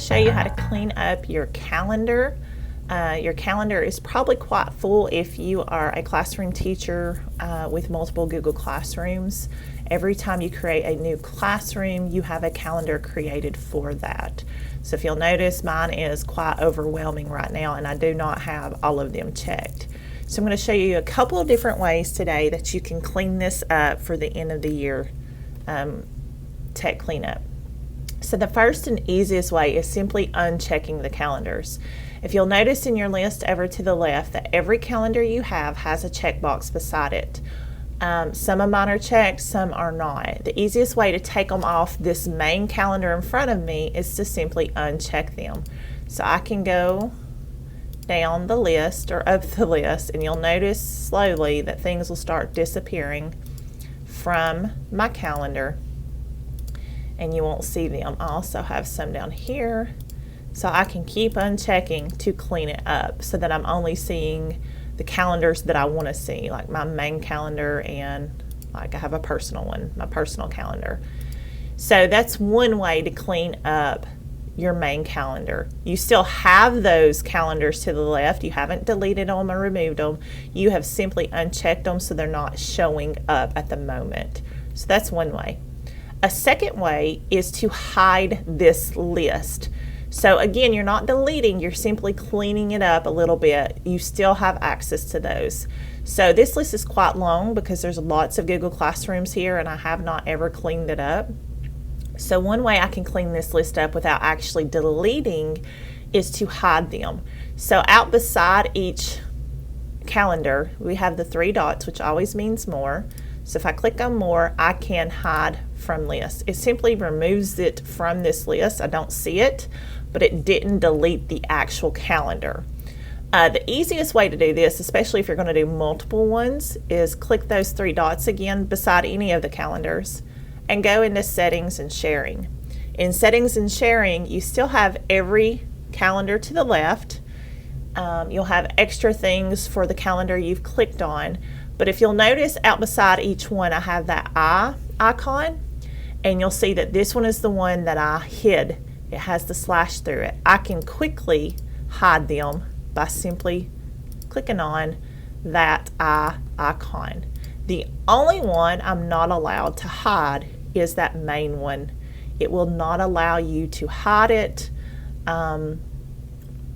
to show you how to clean up your calendar. Your calendar is probably quite full if you are a classroom teacher with multiple Google Classrooms. Every time you create a new classroom, you have a calendar created for that. So if you'll notice, mine is quite overwhelming right now, and I do not have all of them checked. So I'm going to show you a couple of different ways today that you can clean this up for the end of the year tech cleanup. So the first and easiest way is simply unchecking the calendars. If you'll notice in your list over to the left that every calendar you have has a checkbox beside it. Some of mine are checked, some are not. The easiest way to take them off this main calendar in front of me is to simply uncheck them. So I can go down the list or up the list, and you'll notice slowly that things will start disappearing from my calendar and you won't see them. I also have some down here, so I can keep unchecking to clean it up so that I'm only seeing the calendars that I want to see, like my main calendar and like I have a personal one, my personal calendar. So that's one way to clean up your main calendar. You still have those calendars to the left. You haven't deleted them or removed them. You have simply unchecked them so they're not showing up at the moment. So that's one way. A second way is to hide this list. So again, you're not deleting, you're simply cleaning it up a little bit. You still have access to those. So this list is quite long because there's lots of Google Classrooms here and I have not ever cleaned it up. So one way I can clean this list up without actually deleting is to hide them. So out beside each calendar, we have the three dots, which always means more. So if I click on more, I can hide from list. It simply removes it from this list. I don't see it, but it didn't delete the actual calendar. The easiest way to do this, especially if you're going to do multiple ones, is click those three dots again beside any of the calendars and go into settings and sharing. In settings and sharing, you still have every calendar to the left. You'll have extra things for the calendar you've clicked on, but if you'll notice out beside each one, I have that eye icon, and you'll see that this one is the one that I hid. It has the slash through it. I can quickly hide them by simply clicking on that eye icon. The only one I'm not allowed to hide is that main one. It will not allow you to hide it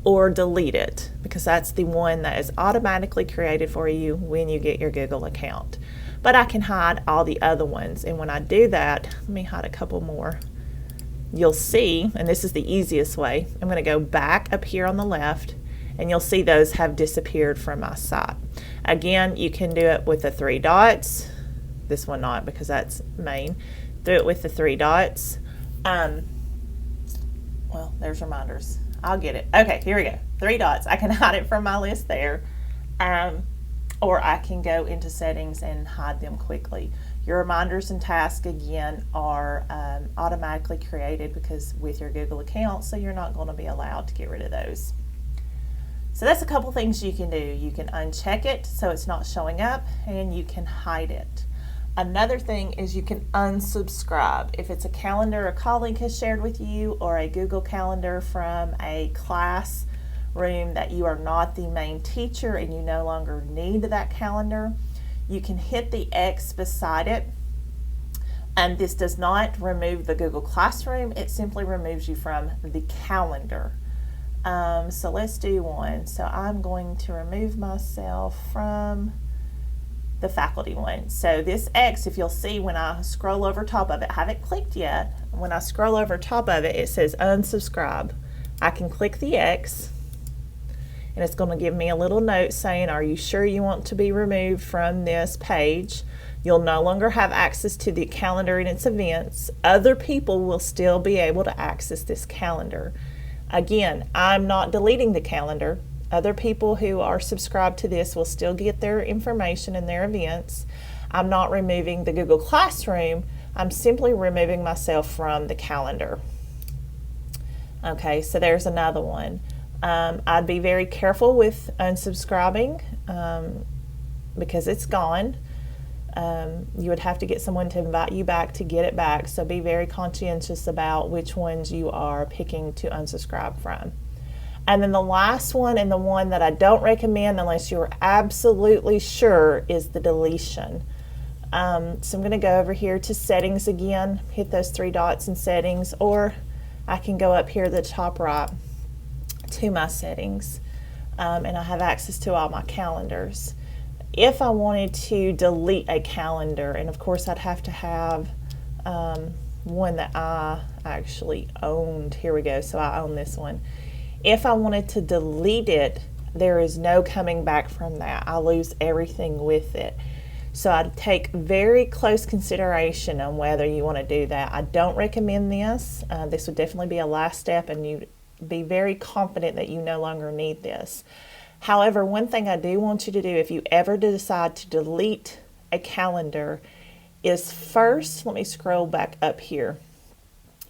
or delete it because that's the one that is automatically created for you when you get your Google account. But I can hide all the other ones, and when I do that, let me hide a couple more. You'll see, and this is the easiest way, I'm going to go back up here on the left and you'll see those have disappeared from my site. Again, you can do it with the three dots. This one not because that's main. Do it with the three dots. Well, there's reminders. I'll get it. Okay, here we go. Three dots. I can hide it from my list there. Or I can go into settings and hide them quickly. Your reminders and tasks, again, are automatically created because with your Google account, so you're not going to be allowed to get rid of those. So that's a couple things you can do. You can uncheck it so it's not showing up, and you can hide it. Another thing is you can unsubscribe. If it's a calendar a colleague has shared with you or a Google Calendar from a classroom that you are not the main teacher and you no longer need that calendar, you can hit the X beside it. And this does not remove the Google Classroom, it simply removes you from the calendar. So let's do one. So I'm going to remove myself from the faculty one. So this X, if you'll see when I scroll over top of it, I haven't clicked yet. When I scroll over top of it, it says unsubscribe. I can click the X and it's going to give me a little note saying, are you sure you want to be removed from this page? You'll no longer have access to the calendar and its events. Other people will still be able to access this calendar. Again, I'm not deleting the calendar. Other people who are subscribed to this will still get their information and their events. I'm not removing the Google Classroom. I'm simply removing myself from the calendar. Okay, so there's another one. I'd be very careful with unsubscribing because it's gone. You would have to get someone to invite you back to get it back. So be very conscientious about which ones you are picking to unsubscribe from. And then the last one, and the one that I don't recommend unless you're absolutely sure, is the deletion. So I'm going to go over here to settings again, hit those three dots in settings, or I can go up here at the top right to my settings, and I have access to all my calendars. If I wanted to delete a calendar, and of course I'd have to have one that I actually owned. Here we go, so I own this one. If I wanted to delete it, there is no coming back from that. I lose everything with it. So I'd take very close consideration on whether you want to do that. I don't recommend this. This would definitely be a last step, and you'd be very confident that you no longer need this. However, one thing I do want you to do if you ever decide to delete a calendar is first, let me scroll back up here,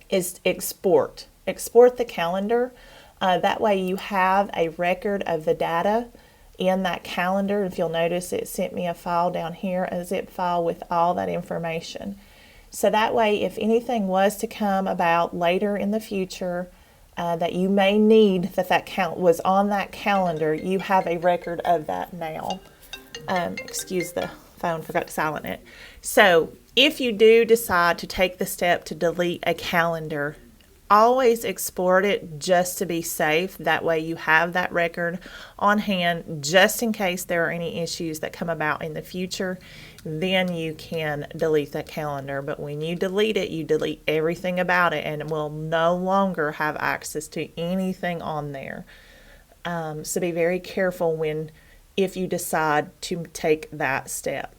is export. Export the calendar. That way you have a record of the data in that calendar. If you'll notice, it sent me a file down here, a zip file with all that information. So that way, if anything was to come about later in the future that you may need that count was on that calendar, you have a record of that now. Excuse the phone, forgot to silent it. So if you do decide to take the step to delete a calendar, always export it just to be safe. That way you have that record on hand just in case there are any issues that come about in the future. Then you can delete that calendar. But when you delete it, you delete everything about it and it will no longer have access to anything on there. So be very careful if you decide to take that step.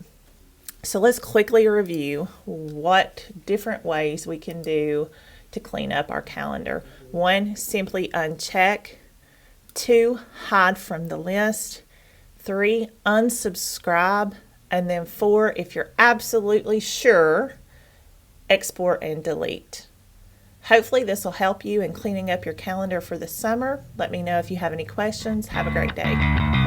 So let's quickly review what different ways we can do to clean up our calendar. 1, simply uncheck. 2, hide from the list. 3, unsubscribe. And then 4, if you're absolutely sure, export and delete. Hopefully this will help you in cleaning up your calendar for the summer. Let me know if you have any questions. Have a great day.